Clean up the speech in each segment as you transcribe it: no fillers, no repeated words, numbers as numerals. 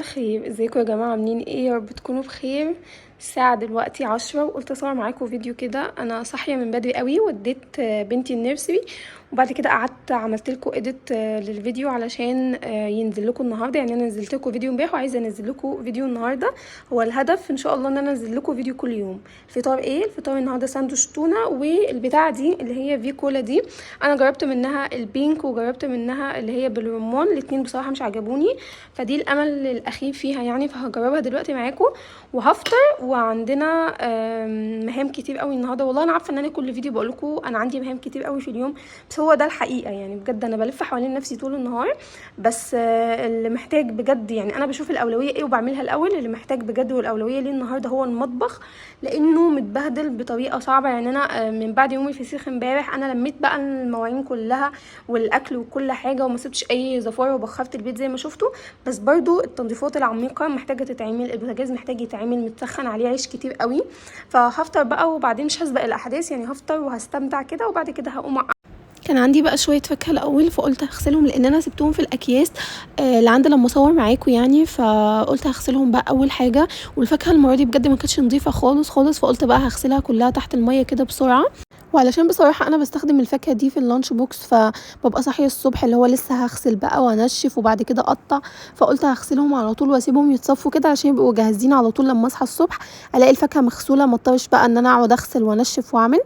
الخير، ازيكم يا جماعه؟ عاملين ايه؟ يا رب تكونوا بخير. الساعه دلوقتي 10 وقلت اصور معاكم فيديو كده. انا صاحيه من بدري قوي، وديت بنتي النيرسري، وبعد كده قعدت عملت لكم اديت للفيديو علشان ينزل لكم النهارده. يعني انا نزلت لكم فيديو امبارح وعايزه انزل لكم فيديو النهارده. هو الهدف ان شاء الله ان انا انزل لكم فيديو كل يوم. الفطار ايه؟ الفطار النهارده ساندوتش تونه، والبتاعه دي اللي هي في كولا دي انا جربت منها البينك وجربت منها اللي هي بالرمان، الاتنين بصراحه مش عجبوني، فدي الامل الاخير فيها يعني، فهجربها دلوقتي معاكم وهفطر. وعندنا مهام كتير قوي النهارده. والله انا عارفه ان انا كل فيديو بقول لكم انا عندي مهام كتير قوي في اليوم، بس هو ده الحقيقه يعني. بجد انا بلف حوالين نفسي طول النهار، بس اللي محتاج بجد يعني انا بشوف الاولويه ايه وبعملها الاول. اللي محتاج بجد والاولويه ليه النهارده هو المطبخ، لانه متبهدل بطريقه صعبه. يعني انا من بعد يومي في سيخ امبارح انا لميت بقى المواعين كلها والاكل وكل حاجه، وما سبتش اي زفاره، وبخرت البيت زي ما شفتوا. بس برضو التنظيفات العميقه محتاجه تتعمل. البوتاجاز محتاج يتعمل، متسخن عليه عيش كتير قوي. فهفطر بقى وبعدين مش هسبق الاحداث يعني، هفطر وهستمتع كده وبعد كده هقوم. كان عندي بقى شويه فاكهه الاول فقلت هغسلهم، لان انا سبتهم في الاكياس اللي عندي لما اصور معاكم يعني، فقلت هغسلهم بقى اول حاجه. والفاكهه المره دي بجد ما كانتش نظيفه خالص خالص، فقلت بقى هغسلها كلها تحت الميه كده بسرعه. وعلشان بصراحة انا بستخدم الفاكهة دي في اللانش بوكس، فببقى صاحية الصبح اللي هو لسه هغسل بقى وانشف وبعد كده اقطع، فقلت هغسلهم على طول واسيبهم يتصفوا كده عشان يبقوا جاهزين على طول لما اصحى الصبح الاقي الفاكهة مغسولة، ما اضطرش بقى ان انا اقعد اغسل وانشف واعمل،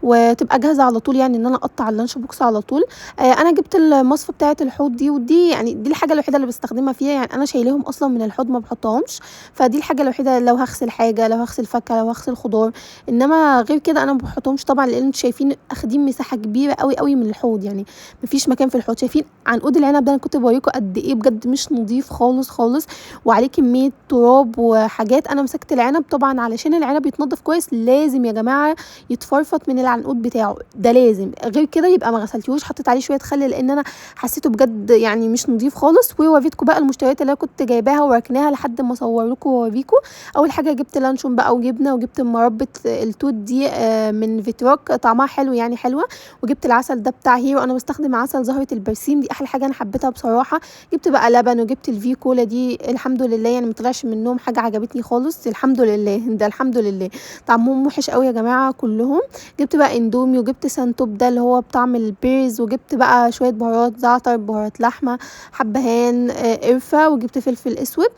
وتبقى جاهزة على طول يعني ان انا اقطع اللانش بوكس على طول. انا جبت المصفى بتاعة الحوض دي، ودي يعني دي الحاجة الوحيدة اللي بستخدمها فيها. يعني انا شايلهم اصلا من الحوض ما بحطهمش، فدي الحاجة الوحيدة لو هغسل حاجة، لو هغسل فاكهة، لو هغسل خضار. انما غير كده انا ما بحطهمش طبعا، لان انتوا شايفين اخدين مساحه كبيره قوي قوي من الحوض، يعني مفيش مكان في الحوض. شايفين عنقود العنب ده انا كنت بوريكم قد ايه بجد مش نظيف خالص خالص، وعليه كميه تراب وحاجات. انا مسكت العنب طبعا علشان العنب يتنضف كويس لازم يا جماعه يتفرفط من العنقود بتاعه ده لازم، غير كده يبقى ما غسلتيهوش. حطيت عليه شويه خل لان انا حسيته بجد يعني مش نظيف خالص. ووريتكم بقى المشتريات اللي انا كنت جايباها وركناها لحد ما اصور لكم واوريكم. اول حاجه جبت لانشون بقى وجبنه، وجبت مربى التوت دي من فيتروك طعمها حلو يعني حلوه، وجبت العسل ده بتاع هيرو. انا بستخدم عسل زهره البرسيم، دي احلى حاجه انا حبيتها بصراحه. جبت بقى لبن، وجبت الفي كولا دي الحمد لله يعني ما طلعش منهم حاجه عجبتني خالص الحمد لله. ده الحمد لله طعمهم وحش قوي يا جماعه كلهم. جبت بقى اندومي، وجبت سانتوب ده اللي هو بطعم البيرز، وجبت بقى شويه بهارات زعتر، بهارات لحمه، حبهان، قرفه، وجبت فلفل اسود.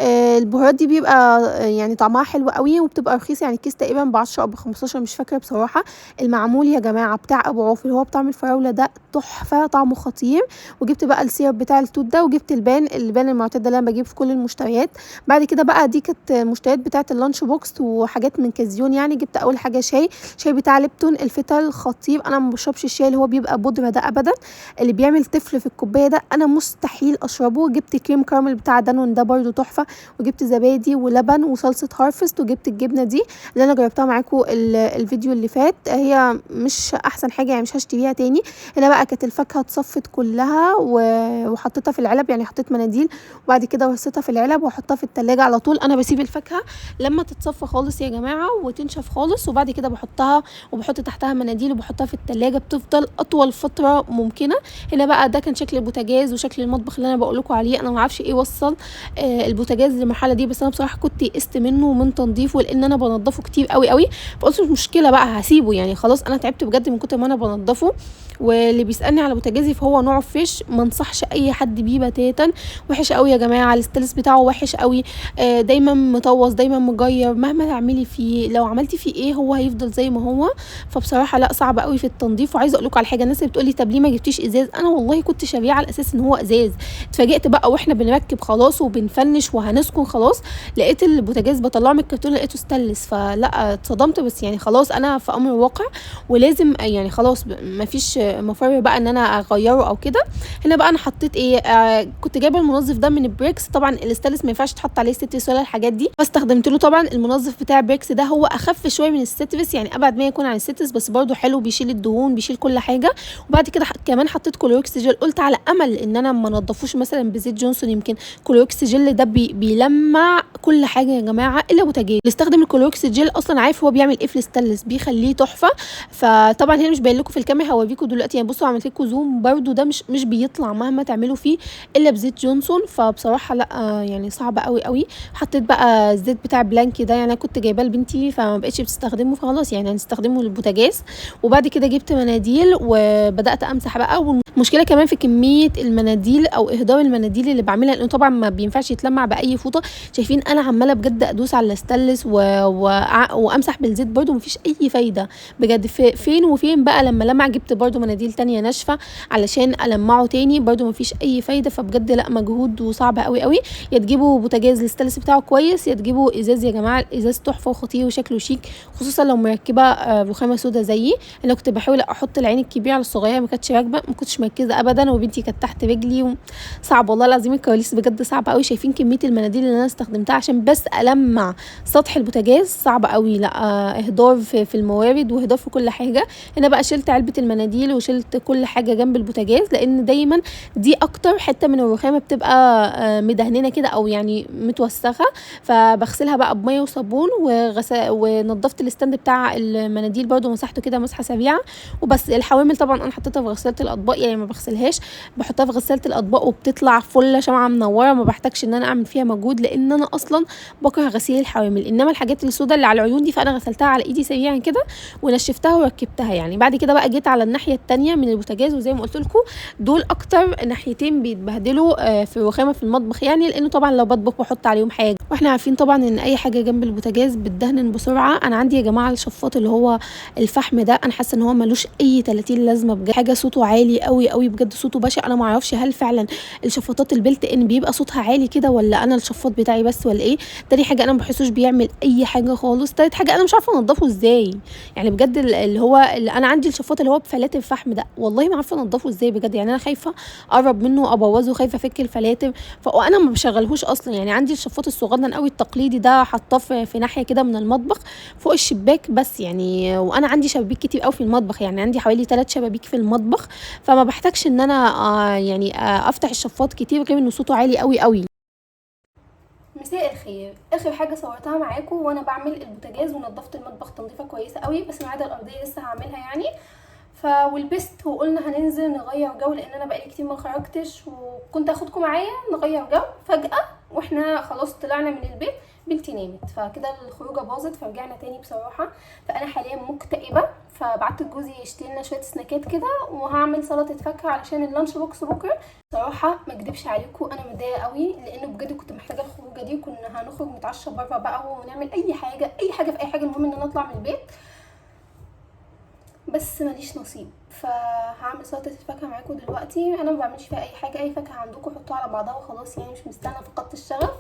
البهارات دي بيبقى يعني طعمها حلو قوي وبتبقى رخيصه، يعني الكيس تقريبا ب10 او ب15 مش فاكره بصراحه. المعمول يا جماعه بتاع ابو عوف اللي هو بطعم الفراوله ده تحفه طعمه خطير. وجبت بقى السيرب بتاع التوت ده، وجبت اللبان المعتاد اللي انا بجيب في كل المشتريات. بعد كده بقى دي كانت المشتريات بتاعه اللانش بوكس وحاجات من كازيون يعني. جبت اول حاجه شاي بتاع ليبتون الفتل خطير. انا ما بشربش الشاي اللي هو بيبقى بودره ده ابدا، اللي بيعمل طفل في الكوبايه ده انا مستحيل اشربه. جبت كريم كراميل بتاع دانون ده برده تحفه، وجبت زبادي ولبن وصلصه هارفست، وجبت الجبنه دي اللي انا جربتها معاكم الفيديو اللي فات. هي مش احسن حاجه يعني مش هشتريها تاني. هنا بقى كانت الفاكهه اتصفت كلها وحطيتها في العلب، يعني حطيت مناديل وبعد كده رصيتها في العلب واحطها في التلاجة على طول. انا بسيب الفاكهه لما تتصفى خالص يا جماعه وتنشف خالص، وبعد كده بحطها وبحط تحتها مناديل وبحطها في التلاجة، بتفضل اطول فتره ممكنه. هنا بقى ده كان شكل البوتاجاز وشكل المطبخ اللي انا بقول لكم عليه. انا ما اعرفش ايه وصل البوتاجاز للمرحله دي، بس انا بصراحه كنت يئست منه ومن تنظيفه لان انا بنضفه كتير قوي قوي، فقلت مش مشكله بقى هسيبه يعني خلاص. انا تعبت بجد من كتر ما انا بنضفه. واللي بيسالني على بوتاجازي فهو نوع فريش، ما انصحش اي حد بيه بتاتا. وحش قوي يا جماعه، الاستانلس بتاعه وحش قوي، دايما مطوز دايما مجير، مهما تعملي فيه لو عملتي فيه ايه هو هيفضل زي ما هو. فبصراحه لا صعب قوي في التنظيف. وعايزه اقول لكم على حاجه، الناس اللي بتقولي طب ليه ما جبتيش ازاز، انا والله كنت شاريه على اساس ان هو ازاز. اتفاجئت بقى واحنا بنركب خلاص وبنفنش وهنسكن خلاص، لقيت البوتاجاز بطلعه من الكرتون لقيته ستانلس، فلا اتصدمت. بس يعني خلاص انا في امر واقع ولازم يعني خلاص مفيش مفر بقى ان انا اغيره او كده. هنا بقى انا حطيت ايه، كنت جايبه المنظف ده من بريكس. طبعا الاستانلس ما ينفعش تحط عليه ستريس ولا الحاجات دي، فاستخدمت له طبعا المنظف بتاع بريكس ده. هو اخف شويه من الستريس يعني ابعد ما يكون عن الستريس، فاسيتس بس برده حلو، بيشيل الدهون بيشيل كل حاجه. وبعد كده كمان حطيت كلوركس جل، قلت على امل ان انا ما انضفوش مثلا بزيت جونسون، يمكن كلوركس جل ده بيلمع كل حاجه يا جماعه الا بوتاجاز. اللي استخدم الكلوركس جل اصلا عارف هو بيعمل ايه في الستانلس، بيخليه تحفه. فطبعا هنا مش باين لكم في الكاميرا، هوريكم دلوقتي يعني. بصوا عملت لكم زوم برده، ده مش بيطلع مهما تعملوا فيه الا بزيت جونسون. فبصراحه لا يعني صعب قوي قوي. حطيت بقى الزيت بتاع بلانكي ده، يعني انا كنت جايباه لبنتي فما بقتش بتستخدمه، فخلاص يعني هنستخدمه للبوتاجاز. وبعد كده جبت مناديل وبدات امسح بقى. والمشكله كمان في كميه المناديل او اهدار المناديل اللي بعملها، لانه طبعا ما بينفعش يتلمع باي فوطه. شايفين انا عماله بجد ادوس على الاستانلس وامسح بالزيت برده مفيش اي فايده بجد. فين وفين بقى لما لمع جبت برده مناديل تانية ناشفه علشان المعه تاني، برده مفيش اي فايده. فبجد لا مجهود وصعب قوي قوي. يا تجيبوا بوتاجاز الاستانلس بتاعه كويس، يا تجيبوا ازاز. يا جماعه الازاز تحفه وخطير وشكله شيك، خصوصا لو مركبه رخامه سودا زيي. انا كنت بحاول احط العين الكبيره على الصغيره، ما كانتش راكبه، ما كنتش مركزه ابدا، وبنتي كانت تحت رجلي. صعب والله العظيم، الكواليس بجد صعبه قوي. شايفين كميه المناديل اللي انا استخدمتها عشان بس المع سطح البوتاجاز؟ صعب قوي. لا اهدار في الموارد واهدار في كل حاجه. هنا بقى شلت علبه المناديل وشلت كل حاجه جنب البوتاجاز، لان دايما دي اكتر حته من الرخامه بتبقى مدهننه كده او يعني متوسخه. فبغسلها بقى بميه وصابون ونضفت الاستند بتاع المناديل برده، مسحته كده مسحه سريعه وبس. الحوامل طبعا انا حطيتها في غساله الاطباق، يعني ما بغسلهاش، بحطها في غساله الاطباق وبتطلع فله شمعه منوره، ما بحتاجش ان انا اعمل فيها مجهود لان انا اصلا بكره غسيل الحوامل. انما الحاجات السوداء اللي على العيون دي فانا غسلتها على ايدي سريعا كده ونشفتها وركبتها يعني. بعد كده بقى جيت على الناحيه الثانيه من البوتاجاز، وزي ما قلت لكم دول اكتر ناحيتين بيتبهدلوا في الرخامه في المطبخ، يعني لانه طبعا لو بطبخ بحط عليهم حاجه، واحنا عارفين طبعا ان اي حاجه جنب البوتاجاز بتدهن بسرعه. انا عندي يا جماعه الشفاط اللي هو الفحم ده، انا حاسه ان هو ملوش اي 30 لازمه بجد. حاجه صوته عالي قوي قوي بجد، صوته بشع. انا ما اعرفش هل فعلا الشفاطات البلت ان بيبقى صوتها عالي كده، ولا انا الشفاط بتاعي بس، ولا ايه؟ تاني حاجه انا ما بحسوش بيعمل اي حاجه خالص. تالت حاجه انا مش عارفه انضفه ازاي، يعني بجد اللي انا عندي الشفاط اللي هو بفلاتر الفحم ده، والله ما عارفه انضفه ازاي بجد. يعني انا خايفه اقرب منه ابوظه، خايفه افك الفلاتر، وانا ما بشغلهوش اصلا. يعني عندي الشفاط الصغنن قوي التقليدي ده، حاطاه في ناحيه كده من المطبخ فوق الشباك بس يعني. وانا عندي شبابيك كتير قوي في المطبخ، يعني عندي حوالي 3 شبابيك في المطبخ، فما بحتاجش ان انا افتح الشفاط كتير، غير انه صوته عالي قوي قوي. مساء الخير. اخر حاجه صورتها معاكم وانا بعمل البوتاجاز ونضفت المطبخ تنظيفه كويسه قوي، بس المعده الارضيه لسه هعملها يعني. ولبست وقلنا هننزل نغير جو، لان انا بقالي كتير ما خرجتش وكنت اخدكم معايا نغير جو. فجاه واحنا خلاص طلعنا من البيت بنتي نامت، فكده الخروجه باظت، فرجعنا تاني بصراحه. فانا حاليا مكتئبه، فبعت لجوزي يشتري لنا شويه سناكات كده، وهعمل سلطه فاكهه علشان اللانش بوكس بكره. صراحه ما اكدبش عليكم انا متضايقه قوي، لانه بجد كنت محتاجه الخروجه دي، وكنا هنخرج نتعشى بره بقى ونعمل اي حاجه في اي حاجه، المهم ان انا اطلع من البيت، بس ماليش نصيب. فهعمل سلطه الفاكهه معاكم دلوقتي. انا ما بعملش فيها اي حاجه، اي فاكهه عندكم حطوها على بعضها وخلاص، يعني مش مستنيه، فقدت الشغف.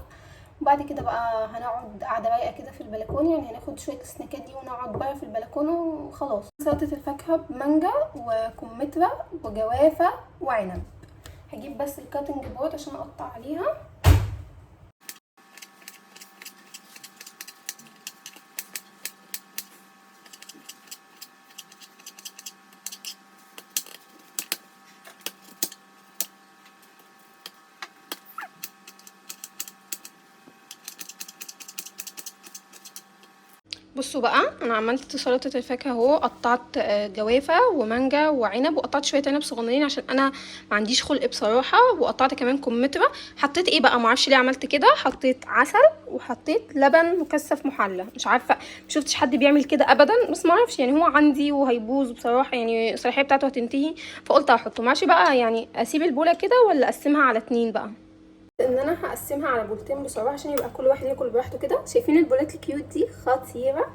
وبعد كده بقى هنقعد قاعده رايقه كده في البلكونه، يعني هناخد شويه السناكات دي ونقعد بره في البلكونه وخلاص. سلطه الفاكهه بمانجا وكمثرى وجوافه وعنب. هجيب بس الكاتنج بورد عشان اقطع عليها. بصوا بقى، انا عملت سلطه الفاكهه اهو. قطعت جوافه ومانجا وعنب، وقطعت شويه عنب صغننين عشان انا ما عنديش خلق بصراحه، وقطعت كمان كمثرى. حطيت ايه بقى، ما اعرفش ليه عملت كده، حطيت عسل وحطيت لبن مكثف محلى. مش عارفه، مشفتش حد بيعمل كده ابدا، بس ما اعرفش يعني هو عندي وهيبوظ بصراحه، يعني الصلاحيه بتاعته هتنتهي، فقلت احطه. معرفش بقى يعني اسيب البوله كده ولا اقسمها على 2 بقى. ان انا هقسمها على بولتين بصراحه عشان يبقى كل واحد ياكل براحته كده. شايفين البولات الكيوت دي خطيره.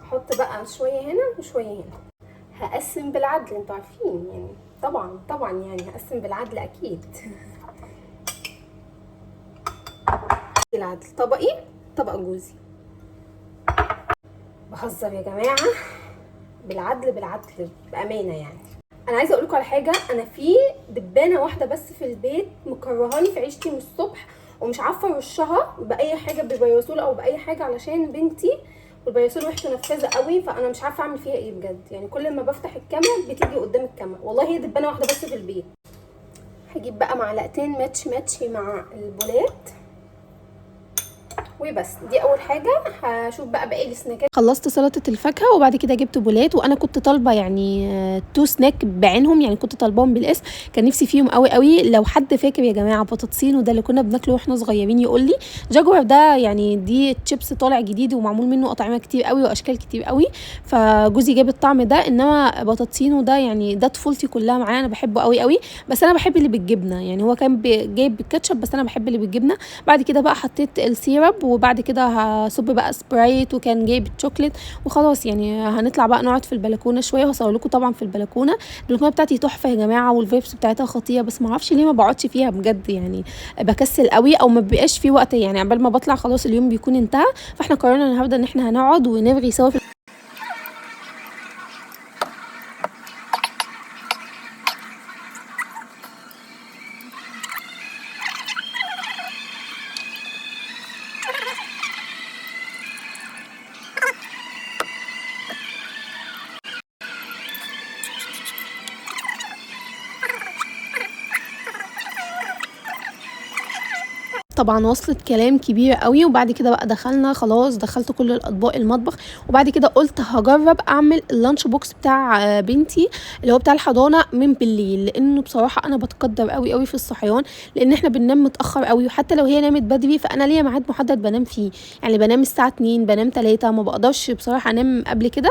احط بقى شويه هنا وشويه هنا. هقسم بالعدل، انتوا عارفين يعني، طبعا يعني هقسم بالعدل اكيد. العدل طبقي طبق جوزي. بهزر يا جماعه، بالعدل بامانه يعني. انا عايزه اقول لكم على حاجه، انا في دبانه واحده بس في البيت مكرهاني في عيشتي من الصبح، ومش عارفه ارشها باي حاجه، ببيرسول او باي حاجه، علشان بنتي والبياسول ريحته نفاذه قوي، فانا مش عارفه اعمل فيها ايه بجد. يعني كل ما بفتح الكاميرا بتيجي قدام الكاميرا، والله هي دبانه واحده بس في البيت. هجيب بقى معلقتين ماتش مع البولات وبس. دي اول حاجه. هشوف بقى باقي السناكات. خلصت سلطه الفاكهه وبعد كده جبت بولات، وانا كنت طالبه يعني 2 سناك بعينهم، يعني كنت طالباهم بالاسم، كان نفسي فيهم قوي قوي. لو حد فاكر يا جماعه بطاطسين وده اللي كنا بناكله واحنا صغيرين يقول لي. جاكور ده يعني دي تشيبس طالع جديد ومعمول منه اطعمه كتير قوي واشكال كتير قوي، فجوزي جاب الطعم ده. انما بطاطسينو ده يعني ده طفولتي كلها معاه، انا بحبه قوي قوي. بس انا بحب اللي بالجبنه، يعني هو كان جايب بالكاتشب بس انا بحب اللي بالجبنه. بعد كده بقى حطيت السيرب، وبعد كده هصب بقى سبرايت، وكان جايب الشوكليت. وخلاص يعني هنطلع بقى نقعد في البلكونه شويه، وهصور لكم طبعا في البلكونه. البلكونه بتاعتي تحفه يا جماعه، والفيبس بتاعتها خطيره، بس ما اعرفش ليه ما بقعدش فيها بجد، يعني بكسل قوي او ما بيبقاش في وقت، يعني عبال ما بطلع خلاص اليوم بيكون انتهى. فاحنا قررنا النهارده ان احنا هنقعد ونرغي سوا في طبعا. وصلت كلام كبير قوي، وبعد كده بقى دخلنا خلاص، دخلت كل الاطباق المطبخ. وبعد كده قلت هجرب اعمل اللانش بوكس بتاع بنتي اللي هو بتاع الحضانه من بالليل، لانه بصراحه انا بتقدر قوي قوي في الصحيان، لان احنا بننام متاخر قوي، وحتى لو هي نامت بدري فانا ليا ميعاد محدد بنام فيه. يعني بنام الساعه 2، بنام 3، ما بقدرش بصراحه انام قبل كده.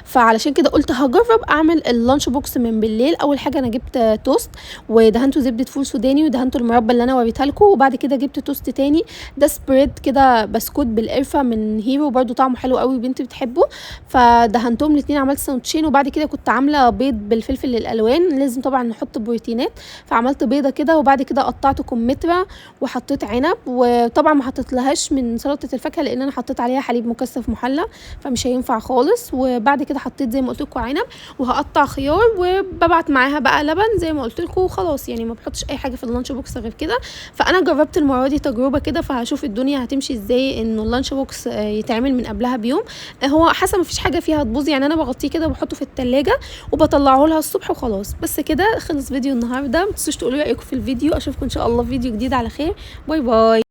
فعلشان كده قلت هجرب اعمل اللانش بوكس من بالليل. اول حاجه انا جبت توست ودهنته زبده فول سوداني، ودهنته المربى اللي انا وريتها لكم. وبعد كده جبت توست تاني، ده سبريد كده بسكوت بالقرفه من هيرو، برده طعمه حلو قوي وبنتي بتحبه، فدهنتهم الاثنين. عملت ساندوتشين. وبعد كده كنت عامله بيض بالفلفل الالوان، لازم طبعا نحط بروتينات، فعملت بيضه كده. وبعد كده قطعت كمثرى وحطيت عنب، وطبعا ما حطيت لهاش من سلطه الفاكهه لان انا حطيت عليها حليب مكثف محلى فمش هينفع خالص. وبعد كده حطيت زي ما قلت لكم عنب، وهقطع خيار، وببعت معاها بقى لبن زي ما قلت لكم. وخلاص يعني ما بحطش اي حاجه في اللانش بوكس غير كده. فانا جربت المره دي تجربه كده، فهشوف الدنيا هتمشي ازاي انه اللانش بوكس يتعمل من قبلها بيوم. هو حسب ما فيش حاجه فيها تبوظ، يعني انا بغطيه كده وبحطه في التلاجة وبطلعه لها الصبح وخلاص. بس كده خلص فيديو النهارده. ما تنسوش تقولوا رايكم في الفيديو. اشوفكم ان شاء الله في فيديو جديد على خير. باي باي.